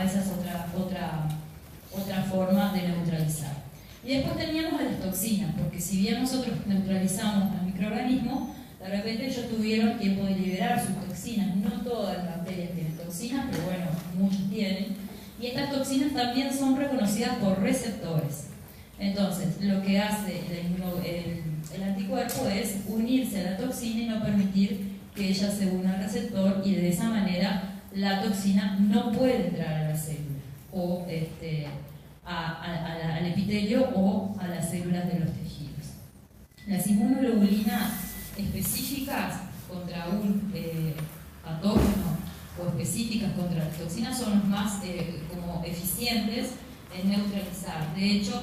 esa es otra forma de neutralizar. Y después teníamos a las toxinas, porque si bien nosotros neutralizamos al microorganismo, de repente ellos tuvieron tiempo de liberar sus toxinas. No todas las bacterias tienen toxinas, pero bueno, muchas tienen. Y estas toxinas también son reconocidas por receptores. Entonces, lo que hace el anticuerpo es unirse a la toxina y no permitir que ella se una al receptor, y de esa manera la toxina no puede entrar a la célula, o al epitelio o a las células de los tejidos. Las inmunoglobulinas específicas contra un patógeno o específicas contra las toxinas son los más como eficientes en neutralizar. De hecho,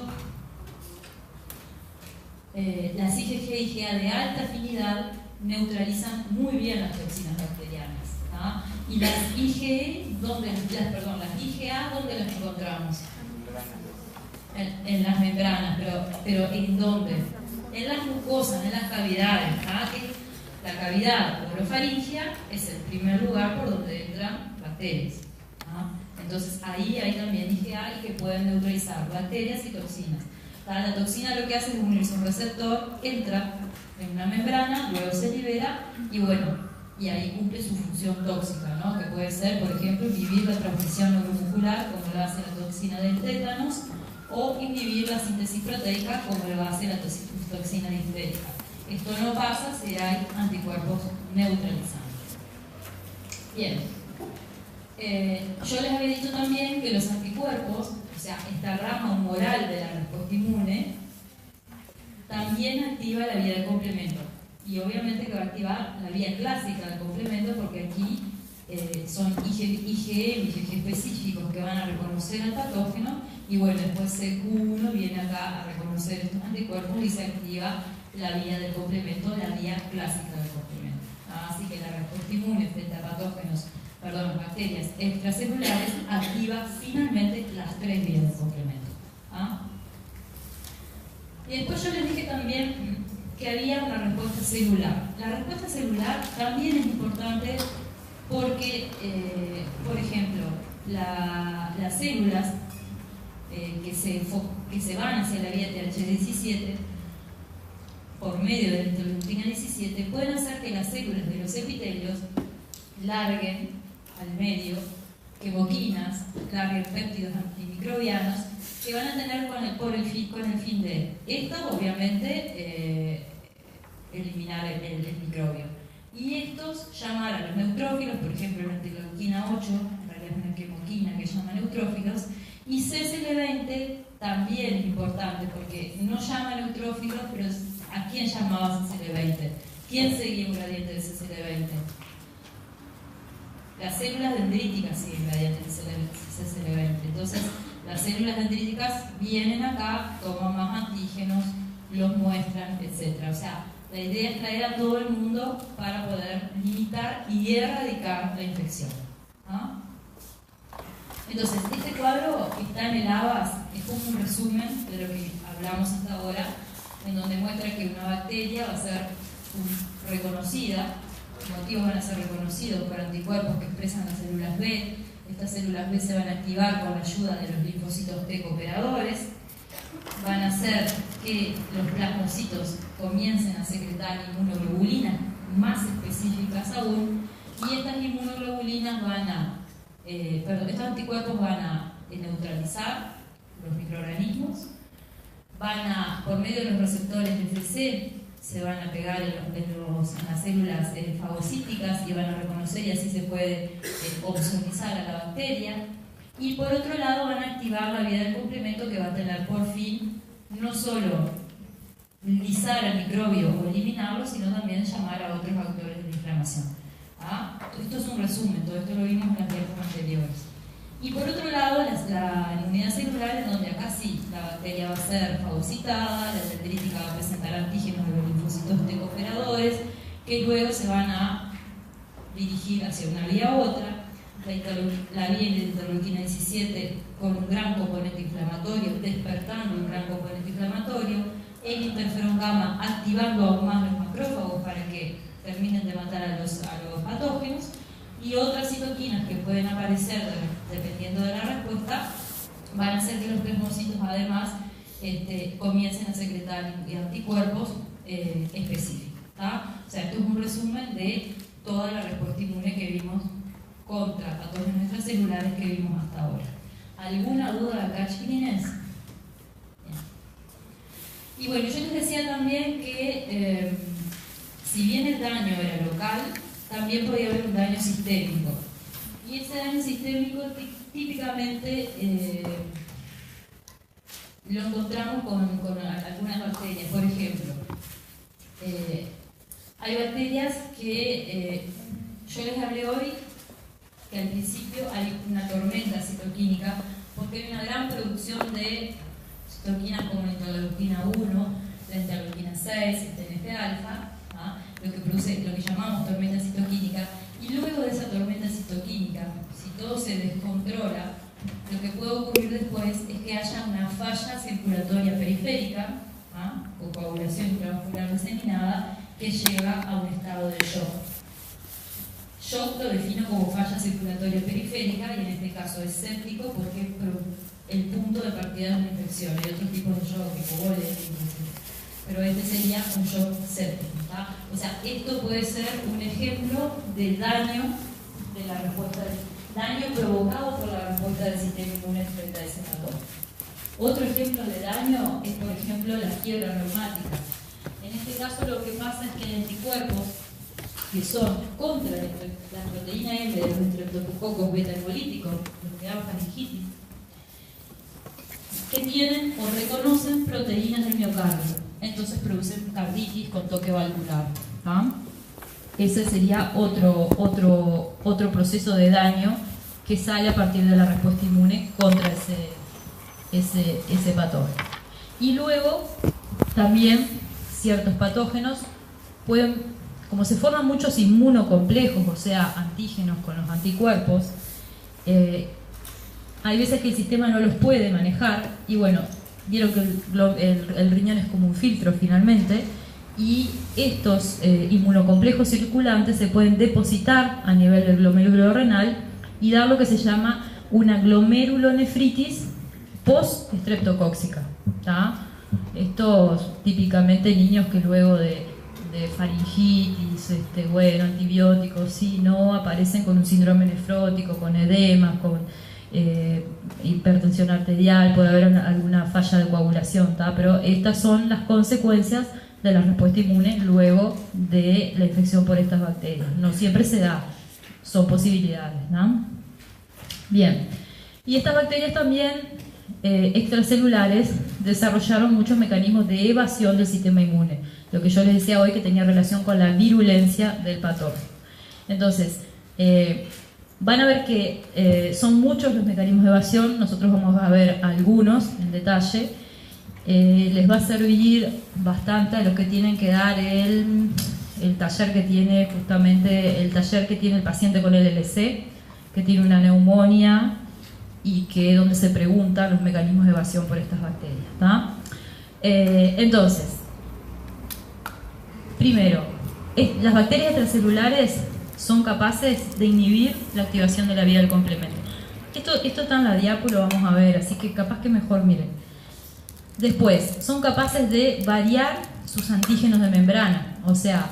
las IgG y IgA de alta afinidad neutralizan muy bien las toxinas bacterianas, ¿tá? Y las IgA, ¿dónde las encontramos? En las membranas, pero ¿en dónde? En las mucosas, en las cavidades, ¿tá? La cavidad orofaringea es el primer lugar por donde entran bacterias, ¿tá? Entonces ahí hay también IgA que pueden neutralizar bacterias y toxinas. La toxina lo que hace es unirse a un receptor, entra en una membrana, luego se libera y bueno, y ahí cumple su función tóxica, ¿no? Que puede ser, por ejemplo, inhibir la transmisión neuromuscular, como lo hace la toxina del tétanos, o inhibir la síntesis proteica, como lo hace la toxina difterica. Esto no pasa si hay anticuerpos neutralizantes. Bien. Yo les había dicho también que los anticuerpos, o sea, esta rama humoral de la respuesta inmune, también activa la vía del complemento. Y obviamente que va a activar la vía clásica del complemento, porque aquí son IgM, IgG específicos que van a reconocer al patógeno, y bueno, después CQ1 viene acá a reconocer estos anticuerpos y se activa la vía del complemento, la vía clásica del complemento. Así que la respuesta inmune frente a bacterias extracelulares activa finalmente las tres vías del complemento. Y después yo les dije también que había una respuesta celular. La respuesta celular también es importante porque, por ejemplo, las células que se van hacia la vía TH17 por medio de la interleucina 17 pueden hacer que las células de los epitelios larguen al medio quimoquinas, larguen péptidos antimicrobianos que van a tener con el fin de esto, obviamente, eliminar el microbio. Y estos llamar a los neutrófilos, por ejemplo la interleucina 8, en realidad es una quimoquina que llama neutrófilos, y CCL20 también es importante porque no llama neutrófilos, pero ¿a quién llamaba CCL20? ¿Quién seguía un gradiente de CCL20? Las células dendríticas siguen gradiente de CCL20. Entonces, las células dendríticas vienen acá, toman más antígenos, los muestran, etc. O sea, la idea es traer a todo el mundo para poder limitar y erradicar la infección. Entonces, este cuadro que está en el ABAS es como un resumen de lo que hablamos hasta ahora, en donde muestra que una bacteria va a ser reconocida, los motivos van a ser reconocidos por anticuerpos que expresan las células B. Estas células B se van a activar con la ayuda de los linfocitos T cooperadores, van a hacer que los plasmocitos comiencen a secretar inmunoglobulinas más específicas aún, y estas inmunoglobulinas estos anticuerpos van a neutralizar los microorganismos, por medio de los receptores BCC se van a pegar en las células fagocíticas y van a reconocer, y así se puede opsonizar a la bacteria. Y por otro lado van a activar la vía del complemento, que va a tener por fin no solo lisar al microbio o eliminarlo, sino también llamar a otros factores de inflamación. Esto es un resumen, todo esto lo vimos en las diapositivas anteriores. Y por otro lado, la inmunidad celular, en donde acá sí, la bacteria va a ser fagocitada, la dendrítica va a presentar antígenos de los linfocitos T cooperadores, que luego se van a dirigir hacia una vía u otra. La vía de interleucina 17 con un gran componente inflamatorio, despertando un gran componente inflamatorio, el interferón gamma activando aún más los macrófagos para que terminen de matar a los patógenos, y otras citoquinas que pueden aparecer dependiendo de la van a hacer que los plasmocitos además comiencen a secretar anticuerpos específicos. O sea, esto es un resumen de toda la respuesta inmune que vimos contra patógenos extracelulares que vimos hasta ahora. ¿Alguna duda acá, chiquilines? Y bueno, yo les decía también que si bien el daño era local, también podía haber un daño sistémico. Y ese daño sistémico típicamente lo encontramos con algunas bacterias. Por ejemplo, hay bacterias que yo les hablé hoy, que al principio hay una tormenta citoquímica, porque hay una gran producción de citoquinas como la interleuquina 1, la interleuquina 6, el TNF-alfa, lo que produce lo que llamamos tormenta citoquímica. Y luego de esa tormenta citoquímica, si todo se descontrola, lo que puede ocurrir después es que haya una falla circulatoria periférica, o coagulación intravascular diseminada, que lleva a un estado de shock. Shock lo defino como falla circulatoria periférica, y en este caso es séptico porque es el punto de partida de una infección. Hay otros tipos de shock, tipo goles, pero este sería un shock séptico. O sea, esto puede ser un ejemplo de daño de la respuesta, daño provocado por la respuesta del sistema inmune frente a ese patógeno. Otro ejemplo de daño es, por ejemplo, la quiebra reumática. En este caso lo que pasa es que hay anticuerpos que son contra la proteína M de los estreptococos beta-hemolíticos, los que dan faringitis, que tienen o reconocen proteínas del miocardio. Entonces producen carditis con toque valvular. Ese sería otro proceso de daño que sale a partir de la respuesta inmune contra ese patógeno. Y luego también ciertos patógenos pueden, como se forman muchos inmunocomplejos, o sea, antígenos con los anticuerpos, hay veces que el sistema no los puede manejar, y bueno, vieron que el riñón es como un filtro finalmente, y estos inmunocomplejos circulantes se pueden depositar a nivel del glomérulo renal y dar lo que se llama una glomerulonefritis post-estreptocóxica. Estos típicamente niños que luego de faringitis, antibióticos, sí, no, aparecen con un síndrome nefrótico, con edemas, con hipertensión arterial, puede haber alguna falla de coagulación, pero estas son las consecuencias de la respuesta inmune luego de la infección por estas bacterias. No siempre se da, son posibilidades, ¿no? Bien, y estas bacterias también extracelulares desarrollaron muchos mecanismos de evasión del sistema inmune, lo que yo les decía hoy que tenía relación con la virulencia del patógeno. Entonces, van a ver que son muchos los mecanismos de evasión, nosotros vamos a ver algunos en detalle. Les va a servir bastante a los que tienen que dar el taller que tiene justamente el paciente con el LC, que tiene una neumonía y que donde se preguntan los mecanismos de evasión por estas bacterias. Entonces, primero, las bacterias extracelulares son capaces de inhibir la activación de la vía del complemento. Esto está en la diapo, lo vamos a ver, así que capaz que mejor miren. Después, son capaces de variar sus antígenos de membrana, o sea,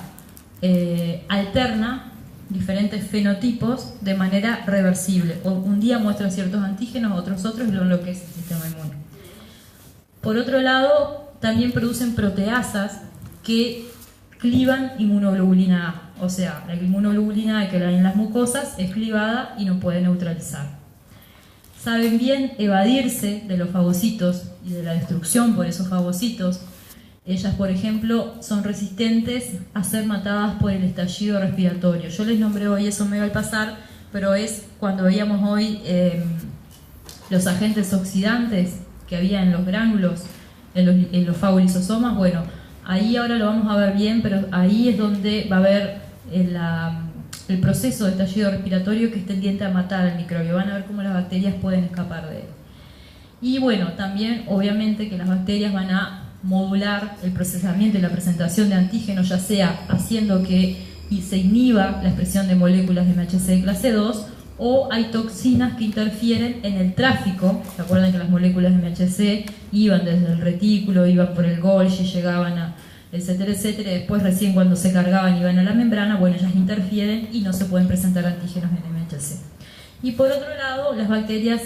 alterna diferentes fenotipos de manera reversible. O un día muestra ciertos antígenos, otros y lo enloquece el sistema inmune. Por otro lado, también producen proteasas que clivan inmunoglobulina A, o sea, la inmunoglobulina A que hay en las mucosas es clivada y no puede neutralizar. Saben bien evadirse de los fagocitos y de la destrucción por esos fagocitos. Ellas, por ejemplo, son resistentes a ser matadas por el estallido respiratorio. Yo les nombré hoy, eso me va a pasar, pero es cuando veíamos hoy los agentes oxidantes que había en los gránulos, en los fagolisosomas. Bueno, ahí ahora lo vamos a ver bien, pero ahí es donde va a haber el proceso de estallido respiratorio que es tendiente a matar al microbio. Van a ver cómo las bacterias pueden escapar de él. Y bueno, también obviamente que las bacterias van a modular el procesamiento y la presentación de antígenos, ya sea haciendo que se inhiba la expresión de moléculas de MHC de clase 2 o hay toxinas que interfieren en el tráfico. ¿Se acuerdan que las moléculas de MHC iban desde el retículo, iban por el Golgi, llegaban a etcétera, etcétera, y después recién cuando se cargaban iban a la membrana? Bueno, ellas interfieren y no se pueden presentar antígenos en MHC. Y por otro lado, las bacterias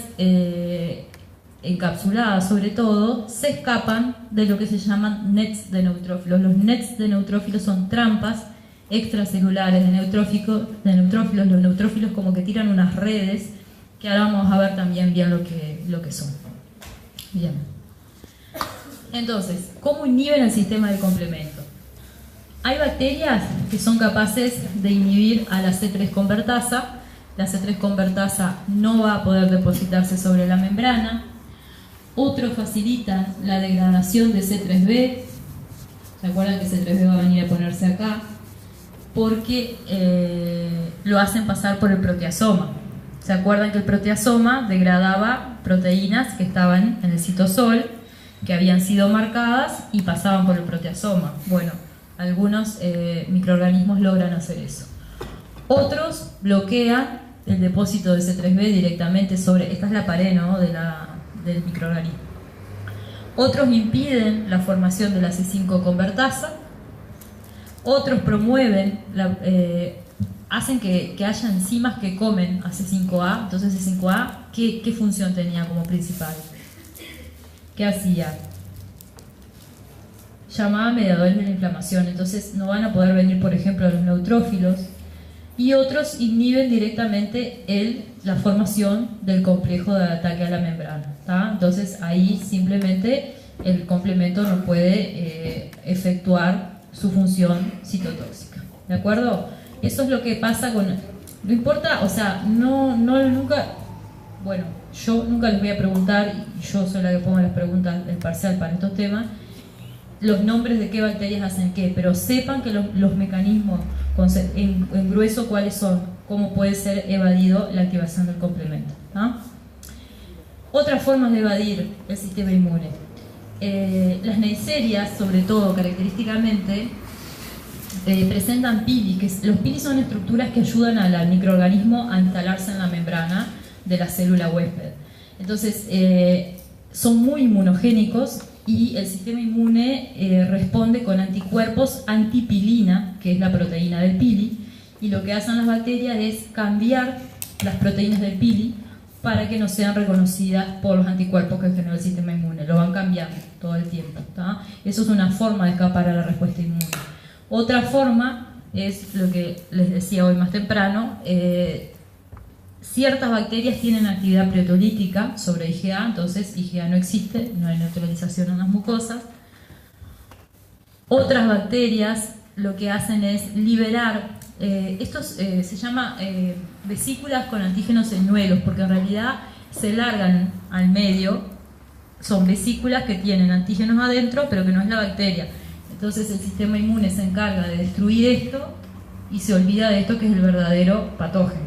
encapsuladas sobre todo, se escapan de lo que se llaman nets de neutrófilos. Los nets de neutrófilos son trampas extracelulares de neutrófilos. Los neutrófilos como que tiran unas redes, que ahora vamos a ver también bien lo que son. Bien. Entonces, ¿cómo inhiben el sistema de complemento? Hay bacterias que son capaces de inhibir a la C3 convertasa. La C3 convertasa no va a poder depositarse sobre la membrana. Otros facilitan la degradación de C3b. ¿Se acuerdan que C3b va a venir a ponerse acá? Porque lo hacen pasar por el proteasoma. ¿Se acuerdan que el proteasoma degradaba proteínas que estaban en el citosol, que habían sido marcadas y pasaban por el proteasoma? Bueno, algunos microorganismos logran hacer eso. Otros bloquean el depósito de C3b directamente sobre... Esta es la pared, ¿no?, del microorganismo. Otros impiden la formación de la C5 convertasa. Otros promueven, hacen que haya enzimas que comen a C5A. Entonces C5A, ¿qué función tenía como principal? ¿Qué hacía? Llamaba mediadores de la inflamación. Entonces no van a poder venir, por ejemplo, los neutrófilos. Y otros inhiben directamente la formación del complejo de ataque a la membrana, ¿tá? Entonces ahí simplemente el complemento no puede efectuar su función citotóxica, ¿de acuerdo? Eso es lo que pasa con... No importa, o sea, nunca... Bueno, yo nunca les voy a preguntar, y yo soy la que pongo las preguntas del parcial para estos temas, los nombres de qué bacterias hacen qué, pero sepan que los mecanismos en grueso cuáles son, cómo puede ser evadido la activación del complemento, ¿no? Otras formas de evadir el sistema inmune. Las neiserias, sobre todo, característicamente, presentan pili, los pili son estructuras que ayudan al microorganismo a instalarse en la membrana de la célula huésped. Entonces, son muy inmunogénicos y el sistema inmune responde con anticuerpos antipilina, que es la proteína del pili, y lo que hacen las bacterias es cambiar las proteínas del pili para que no sean reconocidas por los anticuerpos que genera el sistema inmune. Lo van cambiando todo el tiempo, ¿tá? Eso es una forma de escapar a la respuesta inmune. Otra forma es lo que les decía hoy más temprano. Ciertas bacterias tienen actividad proteolítica sobre IgA, entonces IgA no existe, no hay neutralización en las mucosas. Otras bacterias lo que hacen es liberar, estos se llama vesículas con antígenos señuelos, porque en realidad se largan al medio, son vesículas que tienen antígenos adentro, pero que no es la bacteria. Entonces el sistema inmune se encarga de destruir esto y se olvida de esto que es el verdadero patógeno,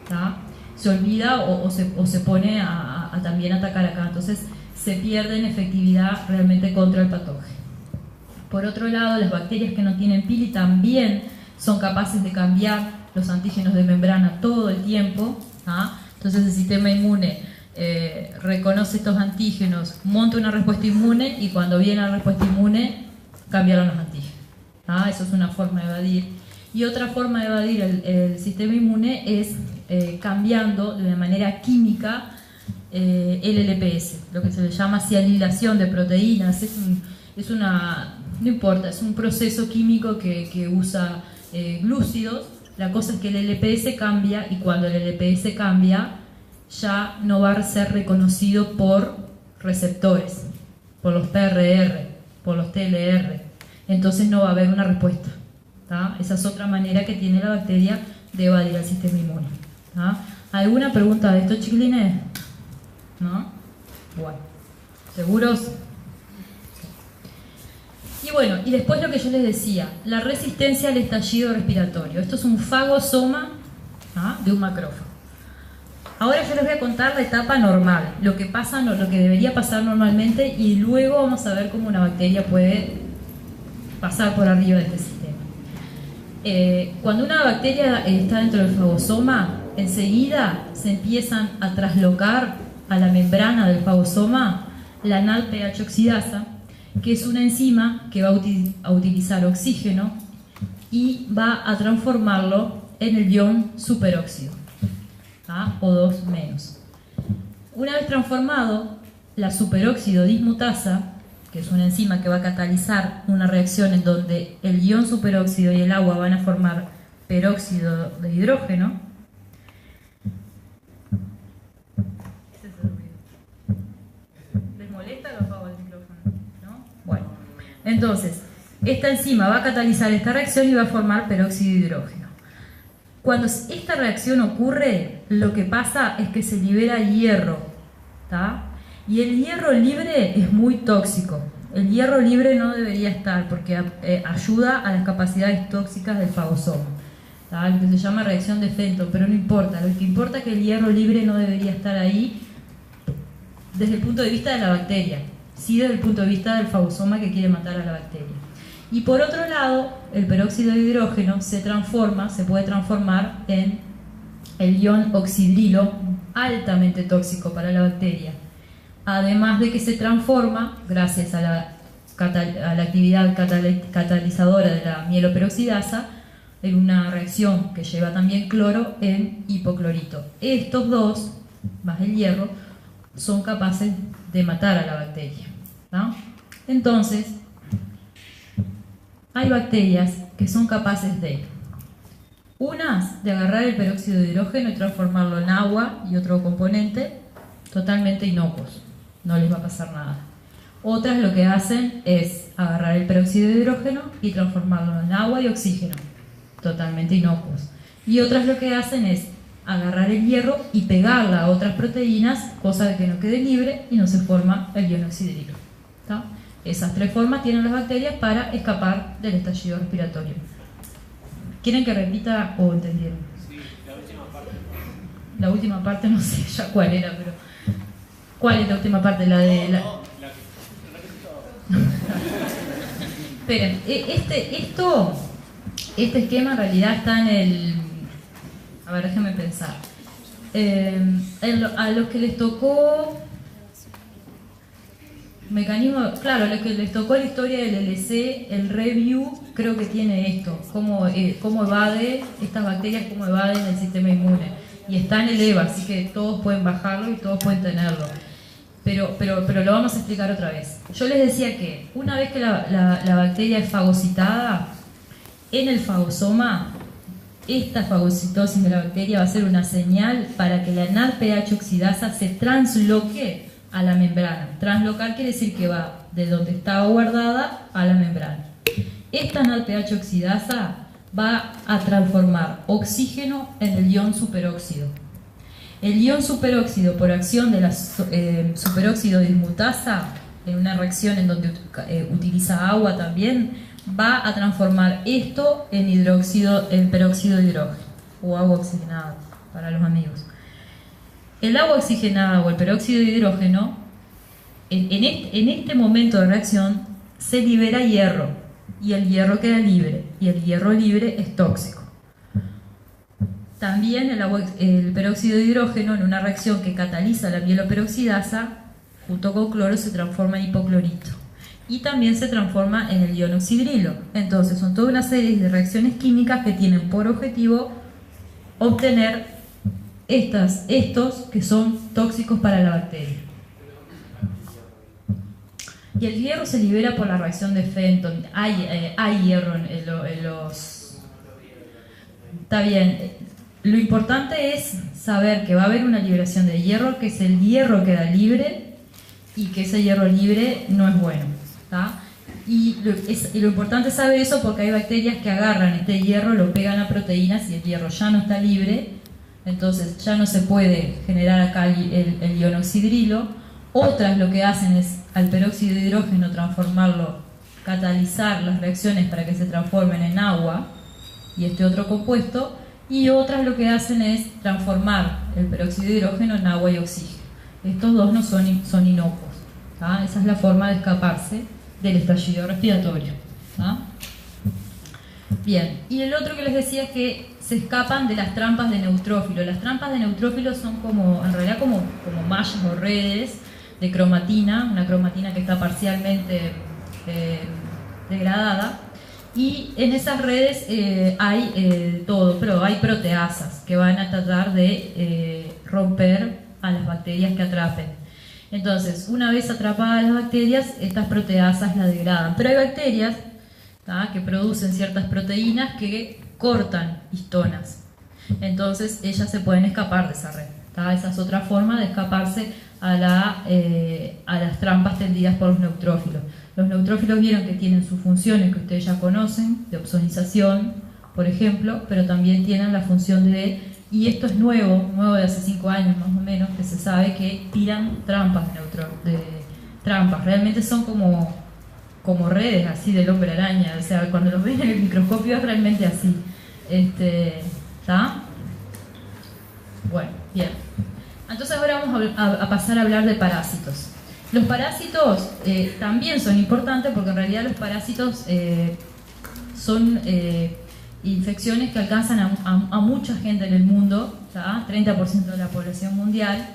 ¿tá? Se olvida o se pone a también atacar acá, entonces se pierde en efectividad realmente contra el patógeno. Por otro lado, las bacterias que no tienen pili también son capaces de cambiar los antígenos de membrana todo el tiempo, ¿ah? Entonces el sistema inmune reconoce estos antígenos, monta una respuesta inmune y cuando viene la respuesta inmune cambiaron los antígenos, ¿ah? Eso es una forma de evadir. Y otra forma de evadir el sistema inmune es cambiando de manera química el LPS, lo que se le llama sialilación de proteínas. No importa, es un proceso químico que usa glúcidos. La cosa es que el LPS cambia y cuando el LPS cambia ya no va a ser reconocido por receptores, por los PRR, por los TLR, entonces no va a haber una respuesta, ¿tá? Esa es otra manera que tiene la bacteria de evadir al sistema inmune, ¿tá? ¿Alguna pregunta de esto, chiquilines? ¿No? Bueno, ¿seguros? Y bueno, y después lo que yo les decía, la resistencia al estallido respiratorio. Esto es un fagosoma, ¿ah?, de un macrófago. Ahora yo les voy a contar la etapa normal, lo que pasa, lo que debería pasar normalmente, y luego vamos a ver cómo una bacteria puede pasar por arriba de este sistema. Cuando una bacteria está dentro del fagosoma, enseguida se empiezan a traslocar a la membrana del fagosoma la NADPH oxidasa, que es una enzima que va a utilizar oxígeno y va a transformarlo en el ion superóxido, O2 menos. Una vez transformado, la superóxido dismutasa, que es una enzima que va a catalizar una reacción en donde el ion superóxido y el agua van a formar peróxido de hidrógeno. ¿Les molesta o apago el micrófono? ¿No? Bueno, entonces, esta enzima va a catalizar esta reacción y va a formar peróxido de hidrógeno. Cuando esta reacción ocurre, lo que pasa es que se libera hierro, ¿tá? Y el hierro libre es muy tóxico. El hierro libre no debería estar porque ayuda a las capacidades tóxicas del fagosoma, ¿tá? Lo que se llama reacción de Fenton, pero no importa. Lo que importa es que el hierro libre no debería estar ahí desde el punto de vista de la bacteria, sí desde el punto de vista del fagosoma que quiere matar a la bacteria. Y por otro lado, el peróxido de hidrógeno se puede transformar en el ion oxidrilo, altamente tóxico para la bacteria. Además de que se transforma, gracias a la actividad catalizadora de la mieloperoxidasa, en una reacción que lleva también cloro en hipoclorito. Estos dos, más el hierro, son capaces de matar a la bacteria, ¿no? Entonces, hay bacterias que son capaces de agarrar el peróxido de hidrógeno y transformarlo en agua y otro componente totalmente inocuos, no les va a pasar nada. Otras lo que hacen es agarrar el peróxido de hidrógeno y transformarlo en agua y oxígeno, totalmente inocuos. Y otras lo que hacen es agarrar el hierro y pegarla a otras proteínas, cosa de que no quede libre y no se forma el ion oxidrilo, ¿tá? Esas tres formas tienen las bacterias para escapar del estallido respiratorio. ¿Quieren que repita o entendieron? Sí, la última parte. La última parte no sé ya cuál era, pero... ¿Cuál es la última parte? La de... La... No, la que Esperen, este esquema en realidad está en el... A ver, déjenme pensar. A los que les tocó... Mecanismo, claro, a los que les tocó la historia del LC, el review, creo que tiene esto, cómo evade estas bacterias, cómo evaden el sistema inmune. Y está en el EVA, así que todos pueden bajarlo y todos pueden tenerlo. Pero lo vamos a explicar otra vez. Yo les decía que una vez que la bacteria es fagocitada, en el fagosoma, esta fagocitosis de la bacteria va a ser una señal para que la NADPH oxidasa se transloque a la membrana. Translocar quiere decir que va de donde estaba guardada a la membrana. Esta NADPH oxidasa va a transformar oxígeno en el ion superóxido. El ion superóxido, por acción de la superóxido dismutasa, en una reacción en donde utiliza agua también, va a transformar esto en peróxido de hidrógeno, o agua oxigenada para los amigos. El agua oxigenada o el peróxido de hidrógeno, en este momento de reacción, se libera hierro, y el hierro queda libre, y el hierro libre es tóxico. También el peróxido de hidrógeno, en una reacción que cataliza la mieloperoxidasa, junto con cloro se transforma en hipoclorito. Y también se transforma en el ion oxidrilo. Entonces son toda una serie de reacciones químicas que tienen por objetivo obtener estos que son tóxicos para la bacteria. Y el hierro se libera por la reacción de Fenton. Hay hierro en los... Está bien. Lo importante es saber que va a haber una liberación de hierro, que es el hierro queda libre y que ese hierro libre no es bueno, ¿tá? Y lo importante es saber eso porque hay bacterias que agarran este hierro, lo pegan a proteínas y el hierro ya no está libre, entonces ya no se puede generar acá el ion oxidrilo. Otras lo que hacen es al peróxido de hidrógeno transformarlo, catalizar las reacciones para que se transformen en agua y este otro compuesto. Y otras lo que hacen es transformar el peróxido de hidrógeno en agua y oxígeno. Estos dos no son inocuos, ¿tá? Esa es la forma de escaparse del estallido respiratorio, ¿tá? Bien, y el otro que les decía es que se escapan de las trampas de neutrófilo. Las trampas de neutrófilo son como, en realidad como mallas o redes de cromatina, una cromatina que está parcialmente degradada, y en esas redes hay todo, pero hay proteasas que van a tratar de romper a las bacterias que atrapen. Entonces, una vez atrapadas las bacterias, estas proteasas la degradan, pero hay bacterias que producen ciertas proteínas que cortan histonas, entonces ellas se pueden escapar de esa red. Esa es otra forma de escaparse a las trampas tendidas por los neutrófilos. Los neutrófilos vieron que tienen sus funciones que ustedes ya conocen, de opsonización, por ejemplo, pero también tienen la función de, y esto es nuevo de hace 5 años más o menos, que se sabe que tiran trampas trampas, realmente son como redes así del hombre araña, o sea, cuando los ven en el microscopio es realmente así. ¿Está? Bueno, bien. Entonces ahora vamos a pasar a hablar de parásitos. Los parásitos también son importantes porque en realidad los parásitos son infecciones que alcanzan a mucha gente en el mundo, ¿tá? 30% de la población mundial.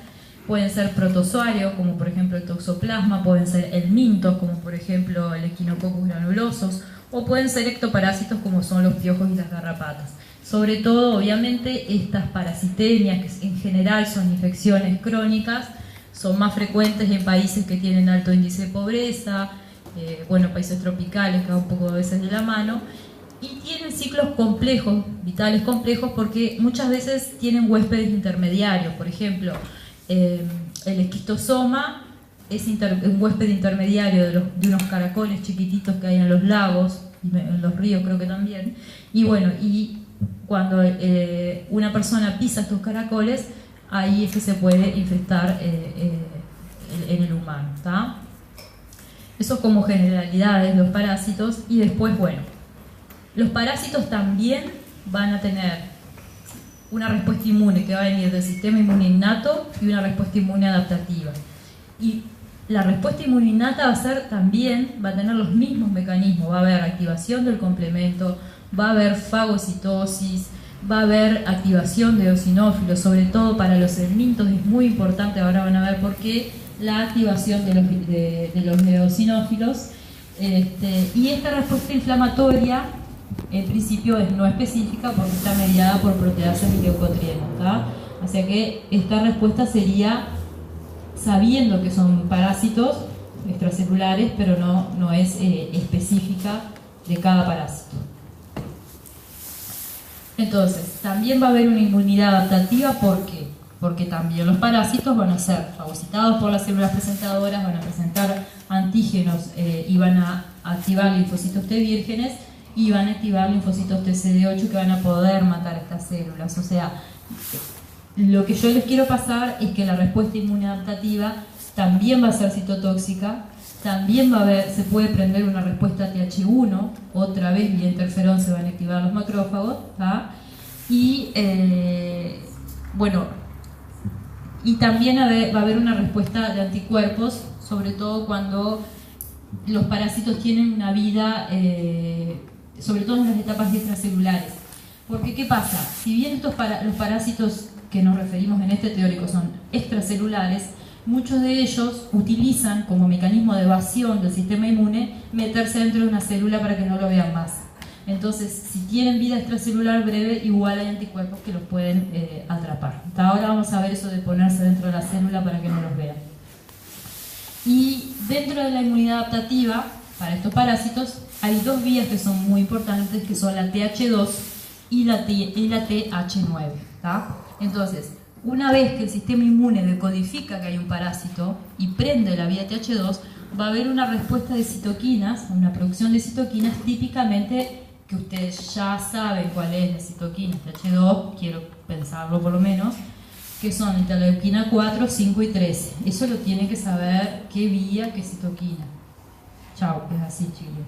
Pueden ser protozoarios, como por ejemplo el toxoplasma, pueden ser helmintos, como por ejemplo el Echinococcus granulosos, o pueden ser ectoparásitos, como son los piojos y las garrapatas. Sobre todo, obviamente, estas parasitemias, que en general son infecciones crónicas, son más frecuentes en países que tienen alto índice de pobreza, países tropicales, que va un poco a veces de la mano, y tienen ciclos complejos, vitales complejos, porque muchas veces tienen huéspedes intermediarios. Por ejemplo, el esquistosoma es un huésped intermediario de unos caracoles chiquititos que hay en los lagos, y en los ríos creo que también, y cuando una persona pisa estos caracoles, ahí es que se puede infectar en el humano, ¿tá? Eso como generalidades, los parásitos. Y después, los parásitos también van a tener una respuesta inmune que va a venir del sistema inmune innato y una respuesta inmune adaptativa. Y la respuesta inmune innata va a tener los mismos mecanismos, va a haber activación del complemento, va a haber fagocitosis, va a haber activación de eosinófilos, sobre todo para los helmintos es muy importante, ahora van a ver por qué, la activación de los eosinófilos, y esta respuesta inflamatoria en principio es no específica porque está mediada por proteasas y leucotrienos, ¿tá? O sea que esta respuesta sería sabiendo que son parásitos extracelulares, pero no es específica de cada parásito. Entonces, también va a haber una inmunidad adaptativa. ¿Por qué? Porque también los parásitos van a ser fagocitados por las células presentadoras, van a presentar antígenos y van a activar linfocitos T vírgenes y van a activar linfocitos TCD8 que van a poder matar estas células. O sea, lo que yo les quiero pasar es que la respuesta inmune adaptativa también va a ser citotóxica, también se puede prender una respuesta TH1, otra vez vía interferón se van a activar los macrófagos, ¿tá? Y también va a haber una respuesta de anticuerpos, sobre todo cuando los parásitos tienen una vida, sobre todo en las etapas extracelulares. Porque ¿qué pasa? Si bien los parásitos que nos referimos en este teórico son extracelulares, muchos de ellos utilizan como mecanismo de evasión del sistema inmune meterse dentro de una célula para que no lo vean más. Entonces, si tienen vida extracelular breve, igual hay anticuerpos que los pueden atrapar. Hasta ahora vamos a ver eso de ponerse dentro de la célula para que no los vean. Y dentro de la inmunidad adaptativa, para estos parásitos, hay dos vías que son muy importantes, que son la TH2 y la TH9. ¿Tá? Entonces, una vez que el sistema inmune decodifica que hay un parásito y prende la vía TH2, va a haber una respuesta de citoquinas, una producción de citoquinas típicamente que ustedes ya saben cuál es la citoquina TH2, quiero pensarlo por lo menos, que son interleuquina 4, 5 y 13. Eso lo tienen que saber, qué vía, qué citoquina. Chao, es así, chicos.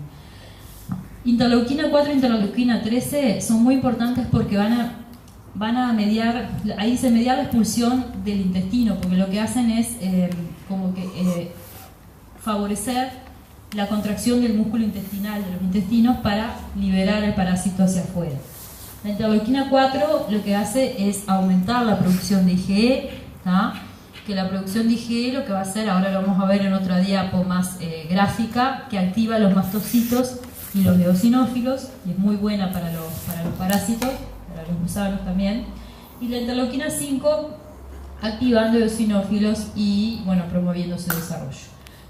Interleuquina 4 e interleuquina 13 son muy importantes porque van a mediar, ahí se media la expulsión del intestino, porque lo que hacen es favorecer la contracción del músculo intestinal, de los intestinos, para liberar el parásito hacia afuera. La interleuquina 4 lo que hace es aumentar la producción de IgE, ¿tá? Que la producción de IgE lo que va a hacer, ahora lo vamos a ver en otra diapo más gráfica, que activa los mastocitos y los eosinófilos, y es muy buena para los parásitos, para los gusanos también. Y la interleuquina 5 activando eosinófilos y, bueno, promoviendo su desarrollo.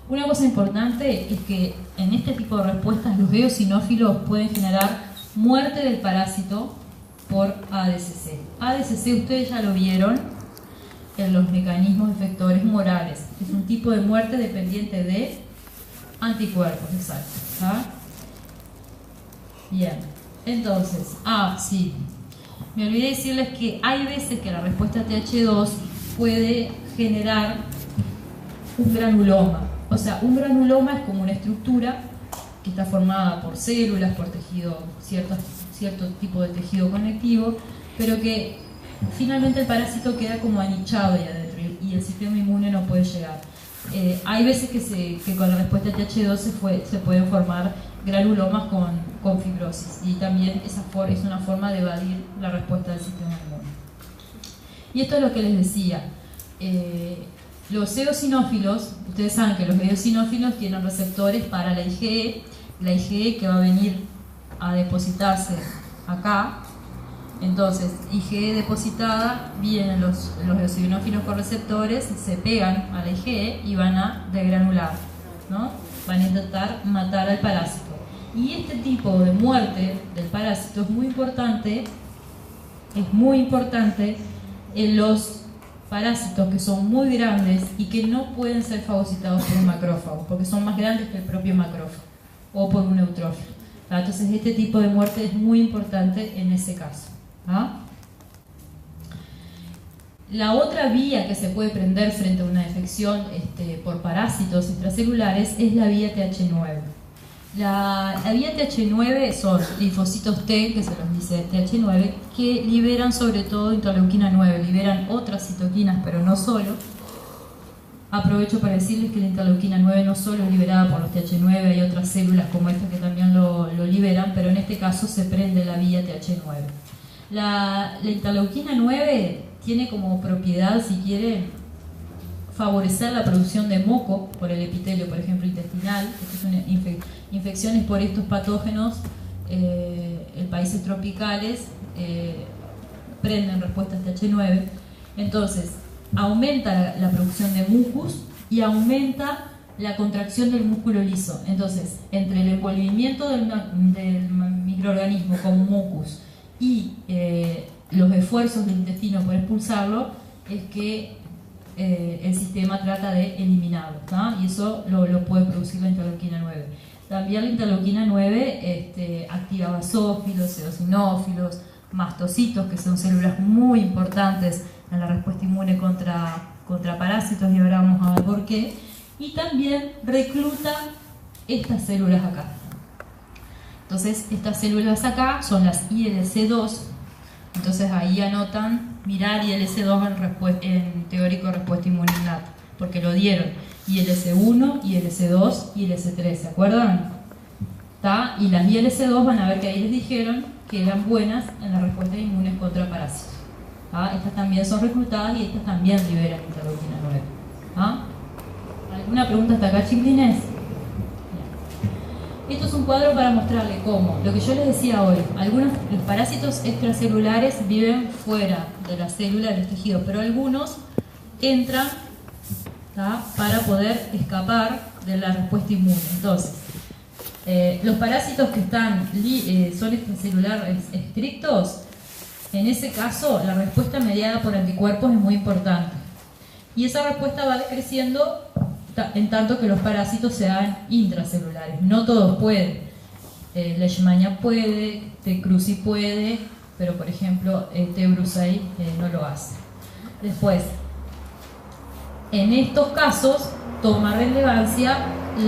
Una cosa importante es que en este tipo de respuestas los eosinófilos pueden generar muerte del parásito por ADCC. ADCC ustedes ya lo vieron en los mecanismos efectores morales. Es un tipo de muerte dependiente de anticuerpos, exacto. ¿Tá? Bien, entonces, sí, me olvidé decirles que hay veces que la respuesta TH2 puede generar un granuloma. O sea, un granuloma es como una estructura que está formada por células, por tejido, cierto tipo de tejido conectivo, pero que finalmente el parásito queda como anichado ahí adentro y el sistema inmune no puede llegar. Hay veces que con la respuesta TH2 se pueden formar granulomas con fibrosis, y también esa es una forma de evadir la respuesta del sistema inmune. Y esto es lo que les decía. Los eosinófilos, ustedes saben que los eosinófilos tienen receptores para la IgE que va a venir a depositarse acá. Entonces, IgE depositada, vienen los eosinófilos con receptores, se pegan a la IgE y van a degranular, ¿no? Van a intentar matar al parásito. Y este tipo de muerte del parásito es muy importante en los parásitos que son muy grandes y que no pueden ser fagocitados por un macrófago, porque son más grandes que el propio macrófago, o por un neutrófilo. Entonces este tipo de muerte es muy importante en ese caso. La otra vía que se puede prender frente a una infección por parásitos extracelulares es la vía TH9. La vía TH9 son linfocitos T, que se los dice TH9, que liberan sobre todo interleuquina 9, liberan otras citoquinas, pero no solo. Aprovecho para decirles que la interleuquina 9 no solo es liberada por los TH9, hay otras células como esta que también lo liberan, pero en este caso se prende la vía TH9. La interleuquina 9 tiene como propiedad, si quieren, favorecer la producción de moco por el epitelio, por ejemplo, intestinal. Estas son infecciones por estos patógenos en países tropicales, prenden respuestas TH9. Entonces, aumenta la producción de mucus y aumenta la contracción del músculo liso. Entonces, entre el envolvimiento del microorganismo con mucus y los esfuerzos del intestino por expulsarlo, es que el sistema trata de eliminarlo, ¿tá? Y eso lo puede producir la interleuquina 9. También la interleuquina 9 activa basófilos, eosinófilos, mastocitos, que son células muy importantes en la respuesta inmune contra parásitos, y ahora vamos a ver por qué. Y también recluta estas células acá. Entonces, estas células acá son las ILC2. Entonces ahí anotan mirar ILC2 en teórico de respuesta inmune innata, porque lo dieron. ILC1, ILC2, ILC3, ¿se acuerdan? ¿Tá? Y las ILC2 van a ver que ahí les dijeron que eran buenas en la respuesta inmune contra parásitos. ¿Tá? Estas también son reclutadas y estas también liberan interleuquina 9. ¿Tá? ¿Alguna pregunta hasta acá, chiquilines? Esto es un cuadro para mostrarle cómo, lo que yo les decía hoy, los parásitos extracelulares viven fuera de la célula, de los tejidos, pero algunos entran, ¿tá?, para poder escapar de la respuesta inmune. Entonces, los parásitos que son extracelulares estrictos, en ese caso la respuesta mediada por anticuerpos es muy importante. Y esa respuesta va decreciendo en tanto que los parásitos sean intracelulares. No todos pueden. Leishmania puede, T. cruzi puede, pero por ejemplo T. brucei no lo hace. Después, en estos casos toma relevancia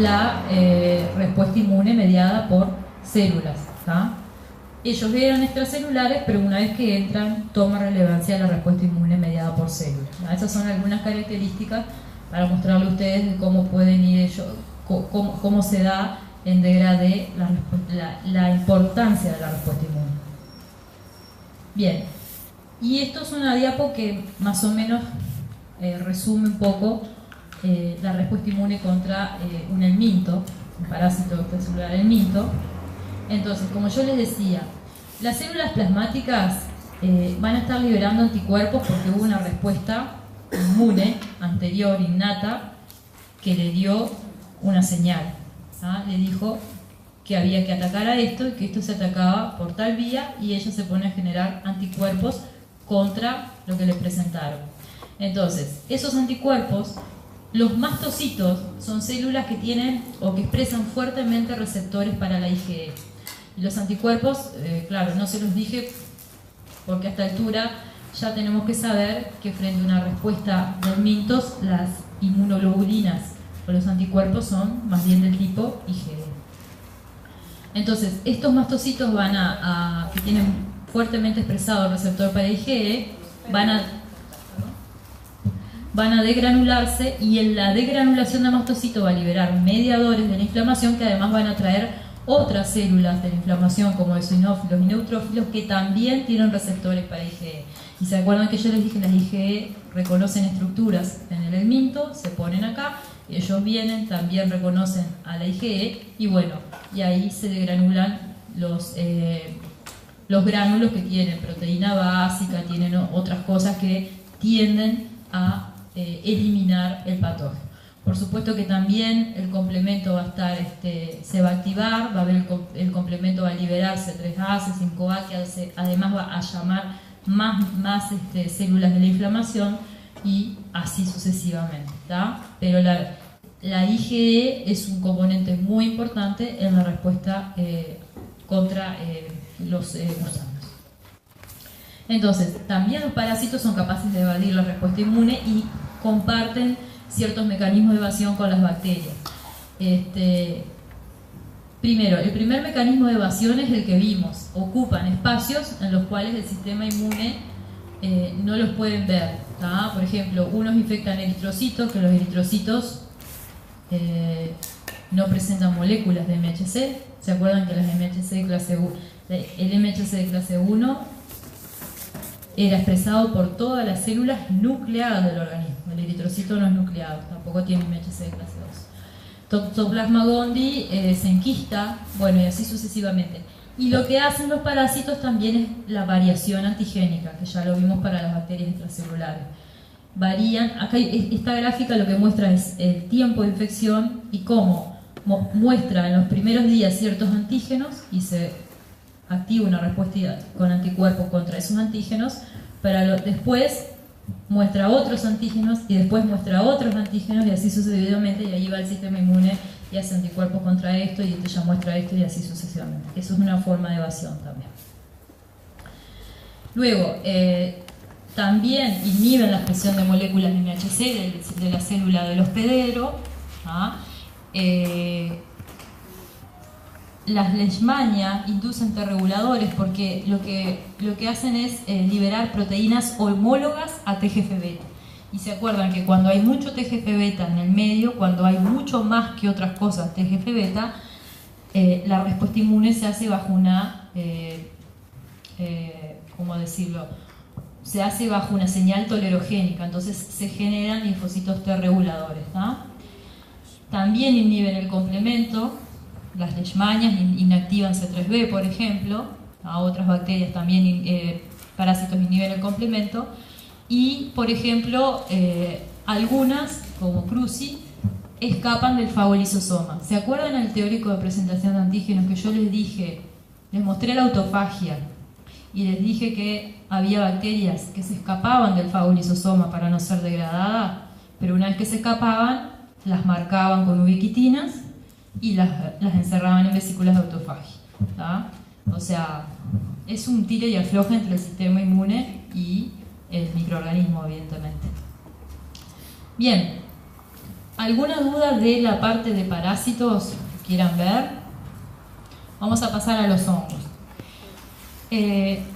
la respuesta inmune mediada por células, ¿tá? Ellos eran extracelulares, pero una vez que entran toma relevancia la respuesta inmune mediada por células, ¿tá? Esas son algunas características para mostrarle a ustedes de cómo pueden ir ellos, cómo se da en degradé la importancia de la respuesta inmune. Bien, y esto es una diapo que más o menos resume un poco la respuesta inmune contra un helminto, un parásito extracelular helminto. Entonces, como yo les decía, las células plasmáticas van a estar liberando anticuerpos porque hubo una respuesta inmune anterior, innata, que le dio una señal. ¿Ah? Le dijo que había que atacar a esto y que esto se atacaba por tal vía y ella se pone a generar anticuerpos contra lo que le presentaron. Entonces, esos anticuerpos, los mastocitos, son células que tienen o que expresan fuertemente receptores para la IgE. Y los anticuerpos, claro, no se los dije porque a esta altura ya tenemos que saber que frente a una respuesta de helmintos, las inmunoglobulinas o los anticuerpos son más bien del tipo IgE. Entonces, estos mastocitos que tienen fuertemente expresado el receptor para IgE, van a degranularse, y en la degranulación de mastocito va a liberar mediadores de la inflamación que además van a traer otras células de la inflamación como eosinófilos y neutrófilos que también tienen receptores para IgE. Y se acuerdan que yo les dije que las IgE reconocen estructuras en el helminto, se ponen acá, ellos vienen, también reconocen a la IgE y bueno, y ahí se degranulan los gránulos que tienen proteína básica, tienen otras cosas que tienden a eliminar el patógeno. Por supuesto que también el complemento va a estar, se va a activar, va a haber el complemento va a liberarse 3A, 5A, que además va a llamar más células de la inflamación y así sucesivamente, ¿tá? Pero la IgE es un componente muy importante en la respuesta contra los gusanos. Entonces, también los parásitos son capaces de evadir la respuesta inmune y comparten ciertos mecanismos de evasión con las bacterias. Primero, el primer mecanismo de evasión es el que vimos. Ocupan espacios en los cuales el sistema inmune no los pueden ver, ¿tá? Por ejemplo, unos infectan eritrocitos, que los eritrocitos no presentan moléculas de MHC. ¿Se acuerdan que las MHC de clase 1, el MHC de clase 1 era expresado por todas las células nucleadas del organismo? El eritrocito no es nucleado, tampoco tiene MHC de clase 2. Toxoplasma gondii se enquista, bueno, y así sucesivamente. Y lo que hacen los parásitos también es la variación antigénica, que ya lo vimos para las bacterias extracelulares. Varían, acá esta gráfica lo que muestra es el tiempo de infección y cómo muestra en los primeros días ciertos antígenos y se activa una respuesta con anticuerpos contra esos antígenos, pero después muestra otros antígenos y después muestra otros antígenos y así sucesivamente, y ahí va el sistema inmune y hace anticuerpos contra esto y ya muestra esto y así sucesivamente. Eso es una forma de evasión también. Luego, también inhiben la expresión de moléculas de MHC de la célula del hospedero. ¿Ah? Las leishmania inducen T-reguladores porque lo que hacen es liberar proteínas homólogas a TGF-beta. Y se acuerdan que cuando hay mucho TGF-beta en el medio, cuando hay mucho más que otras cosas TGF-beta, la respuesta inmune se hace bajo una, ¿cómo decirlo? Se hace bajo una señal tolerogénica, entonces se generan linfocitos T-reguladores, ¿no? También inhiben el complemento. Las leishmanias inactivan C3b, por ejemplo. A otras bacterias también, parásitos inhiben el complemento. Y, por ejemplo, algunas, como Cruzi, escapan del fagolisosoma. ¿Se acuerdan el teórico de presentación de antígenos que yo les dije? Les mostré la autofagia y les dije que había bacterias que se escapaban del fagolisosoma para no ser degradadas, pero una vez que se escapaban, las marcaban con ubiquitinas y las encerraban en vesículas de autofagia, ¿tá? O sea, es un tire y afloje entre el sistema inmune y el microorganismo, evidentemente. Bien, ¿alguna duda de la parte de parásitos que quieran ver? Vamos a pasar a los hongos.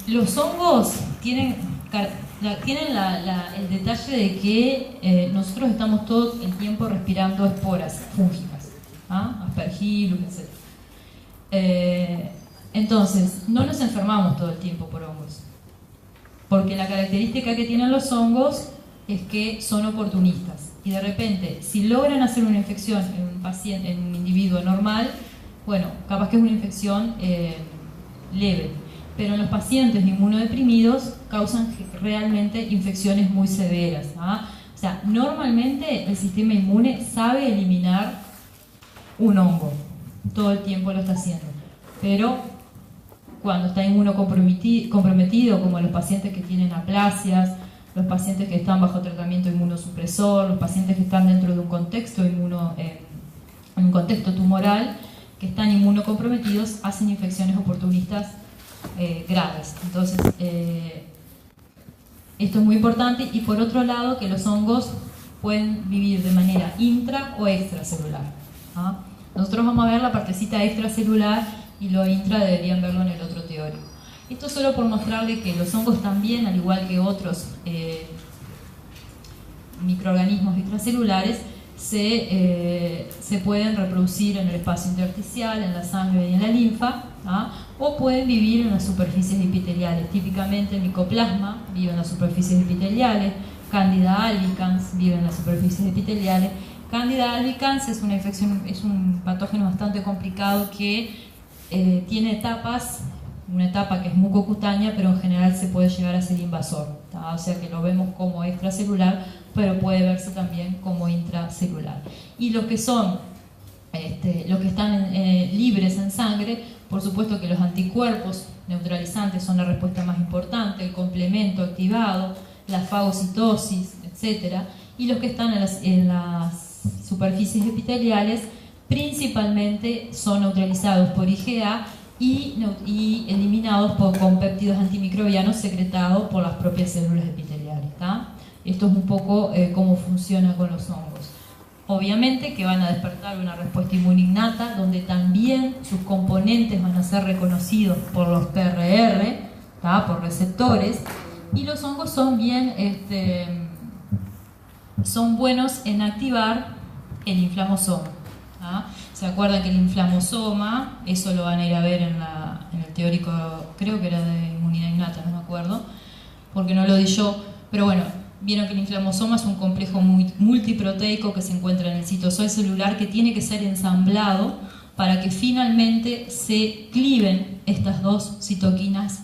Los hongos tienen el detalle de que nosotros estamos todo el tiempo respirando esporas fúngicas. Aspergillus, etc. Entonces, no nos enfermamos todo el tiempo por hongos. porque la característica que tienen los hongos es que son oportunistas. Y de repente, si logran hacer una infección en un paciente, en un individuo normal, bueno, capaz que es una infección leve, pero en los pacientes inmunodeprimidos causan realmente infecciones muy severas. O sea, normalmente el sistema inmune sabe eliminar un hongo, todo el tiempo lo está haciendo, pero cuando está inmunocomprometido, como los pacientes que tienen aplasias, los pacientes que están bajo tratamiento inmunosupresor, los pacientes que están dentro de un contexto en un contexto tumoral, que están inmunocomprometidos, hacen infecciones oportunistas graves. Entonces, esto es muy importante. Y por otro lado, que los hongos pueden vivir de manera intra o extracelular. Nosotros vamos a ver la partecita extracelular y lo intra deberían verlo en el otro teórico. Esto solo por mostrarle que los hongos también, al igual que otros microorganismos extracelulares, se pueden reproducir en el espacio intersticial, en la sangre y en la linfa, o pueden vivir en las superficies epiteliales. Típicamente el micoplasma vive en las superficies epiteliales, Candida albicans vive en las superficies epiteliales. Candida albicans es una infección, es un patógeno bastante complicado que tiene etapas, una etapa que es mucocutánea, pero en general se puede llegar a ser invasor, o sea que lo vemos como extracelular, pero puede verse también como intracelular. Y los que son, los que están libres en sangre, por supuesto que los anticuerpos neutralizantes son la respuesta más importante, el complemento activado, la fagocitosis, etc. Y los que están en las superficies epiteliales principalmente son neutralizados por IgA y eliminados con péptidos antimicrobianos secretados por las propias células epiteliales. Esto es un poco cómo funciona con los hongos. Obviamente que van a despertar una respuesta inmune innata, donde también sus componentes van a ser reconocidos por los PRR, por receptores, y los hongos son bien, son buenos en activar el inflamosoma. ¿Se acuerdan que el inflamosoma, eso lo van a ir a ver en el teórico, creo que era de inmunidad innata, no me acuerdo, porque no lo di yo, pero bueno, vieron que el inflamosoma es un complejo multiproteico que se encuentra en el citosol celular, que tiene que ser ensamblado para que finalmente se cliven estas dos citoquinas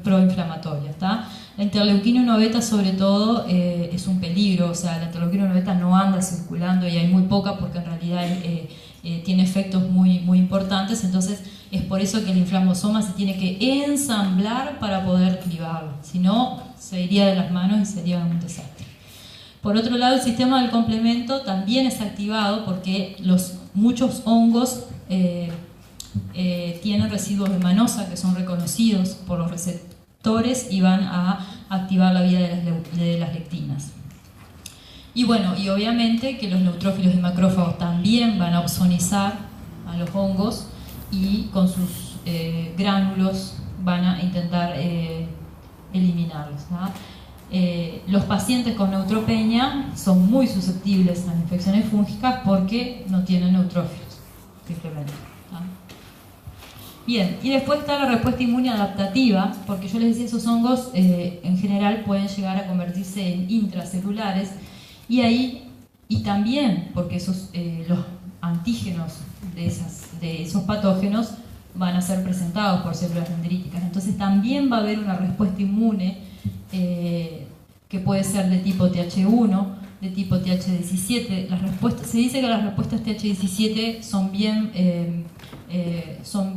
proinflamatorias. La interleuquina 1 beta sobre todo es un peligro, o sea, la interleuquina 1 beta no anda circulando y hay muy poca porque en realidad tiene efectos muy importantes, entonces es por eso que el inflamosoma se tiene que ensamblar para poder clivarlo, si no se iría de las manos y sería un desastre. Por otro lado, el sistema del complemento también es activado porque muchos hongos tienen residuos de manosa que son reconocidos por los receptores y van a activar la vida de las lectinas. Y bueno, y obviamente que los neutrófilos y macrófagos también van a opsonizar a los hongos y con sus gránulos van a intentar eliminarlos. Los pacientes con neutropenia son muy susceptibles a las infecciones fúngicas porque no tienen neutrófilos, simplemente. Bien, y después está la respuesta inmune adaptativa, porque yo les decía, esos hongos en general pueden llegar a convertirse en intracelulares, y también porque los antígenos de esos patógenos van a ser presentados por células dendríticas, entonces también va a haber una respuesta inmune que puede ser de tipo TH1, de tipo TH17. Se dice que las respuestas TH17 son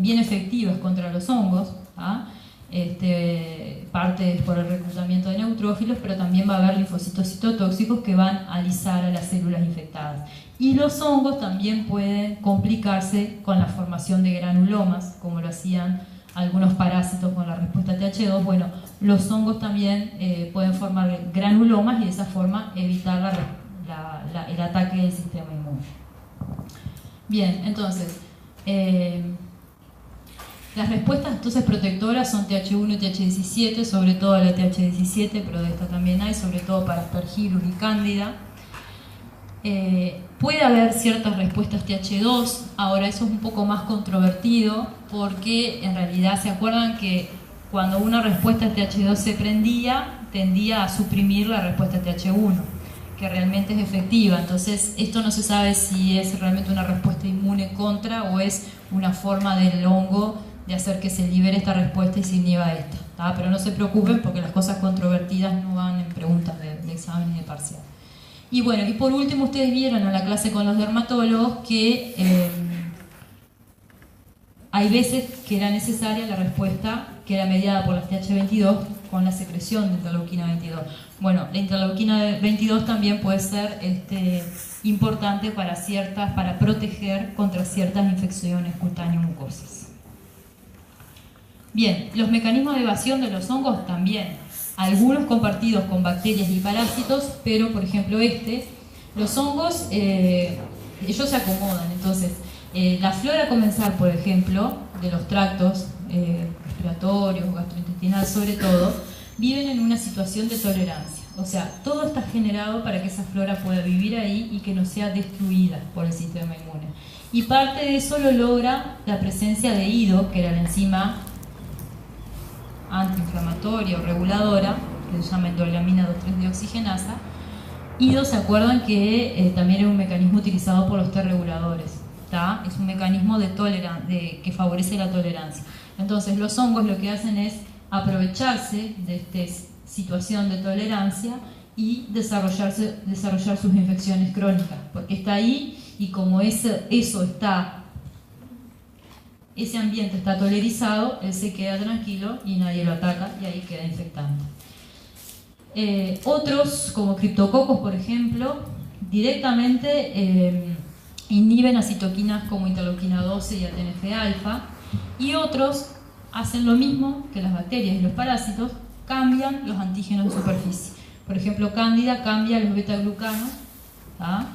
bien efectivas contra los hongos, parte por el reclutamiento de neutrófilos, pero también va a haber linfocitos citotóxicos que van a alisar a las células infectadas. Y los hongos también pueden complicarse con la formación de granulomas, como lo hacían algunos parásitos con la respuesta TH2. Bueno, los hongos también pueden formar granulomas y de esa forma evitar el ataque del sistema inmune. Bien, entonces, las respuestas entonces protectoras son TH1 y TH17, sobre todo la TH17, pero de esta también hay, sobre todo para Aspergillus y Cándida. Puede haber ciertas respuestas TH2, ahora eso es un poco más controvertido, porque en realidad se acuerdan que cuando una respuesta TH2 se prendía, tendía a suprimir la respuesta TH1, que realmente es efectiva. Entonces, esto no se sabe si es realmente una respuesta inmune contra o es una forma del hongo de hacer que se libere esta respuesta y se inhiba esta. ¿Tá? Pero no se preocupen porque las cosas controvertidas no van en preguntas de examen y de parcial. Y bueno, y por último, ustedes vieron en la clase con los dermatólogos que hay veces que era necesaria la respuesta que era mediada por las TH22 con la secreción de interleuquina 22. Bueno, la interleuquina 22 también puede ser importante para proteger contra ciertas infecciones cutáneas-mucosas. Bien, los mecanismos de evasión de los hongos también. Algunos compartidos con bacterias y parásitos, pero por ejemplo los hongos, ellos se acomodan. Entonces, la flora comensal, por ejemplo, de los tractos respiratorios, gastrointestinal sobre todo, viven en una situación de tolerancia. O sea, todo está generado para que esa flora pueda vivir ahí y que no sea destruida por el sistema inmune. Y parte de eso lo logra la presencia de IDO, que era la enzima antiinflamatoria o reguladora, que se llama endolamina 2,3-deoxigenasa. IDO, ¿se acuerdan que también era un mecanismo utilizado por los T reguladores? ¿Tá? Es un mecanismo que favorece la tolerancia. Entonces, los hongos lo que hacen es aprovecharse de esta situación de tolerancia y desarrollar sus infecciones crónicas, porque está ahí y como ese ambiente está tolerizado, él se queda tranquilo y nadie lo ataca y ahí queda infectante. Otros, como criptococos, por ejemplo, directamente inhiben a citoquinas como interleuquina 12 y a TNF-alfa, y otros hacen lo mismo que las bacterias y los parásitos, cambian los antígenos de superficie. Por ejemplo, Cándida cambia los beta-glucanos, ¿tá?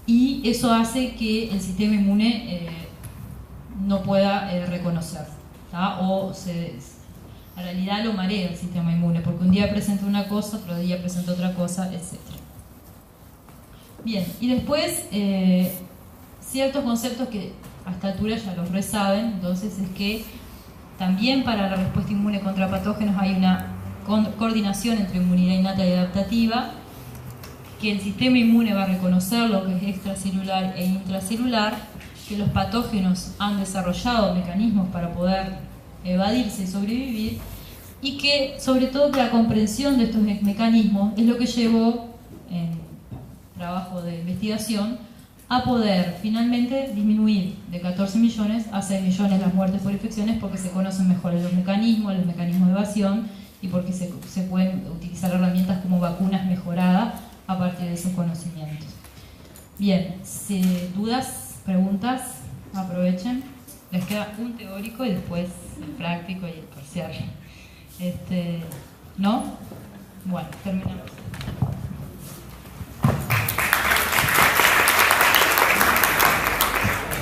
Y eso hace que el sistema inmune no pueda reconocer, ¿tá? O en realidad lo marea el sistema inmune, porque un día presenta una cosa, otro día presenta otra cosa, etc. Bien, y después ciertos conceptos que a esta altura ya los resaben, entonces es que también para la respuesta inmune contra patógenos hay una coordinación entre inmunidad innata y adaptativa, que el sistema inmune va a reconocer lo que es extracelular e intracelular, que los patógenos han desarrollado mecanismos para poder evadirse y sobrevivir, y que sobre todo que la comprensión de estos mecanismos es lo que llevó en trabajo de investigación a poder finalmente disminuir de 14 millones a 6 millones las muertes por infecciones, porque se conocen mejor los mecanismos de evasión, y porque se pueden utilizar herramientas como vacunas mejoradas a partir de esos conocimientos. Bien, si dudas, preguntas, aprovechen. Les queda un teórico y después el práctico y el parcial. ¿No? Bueno, terminamos.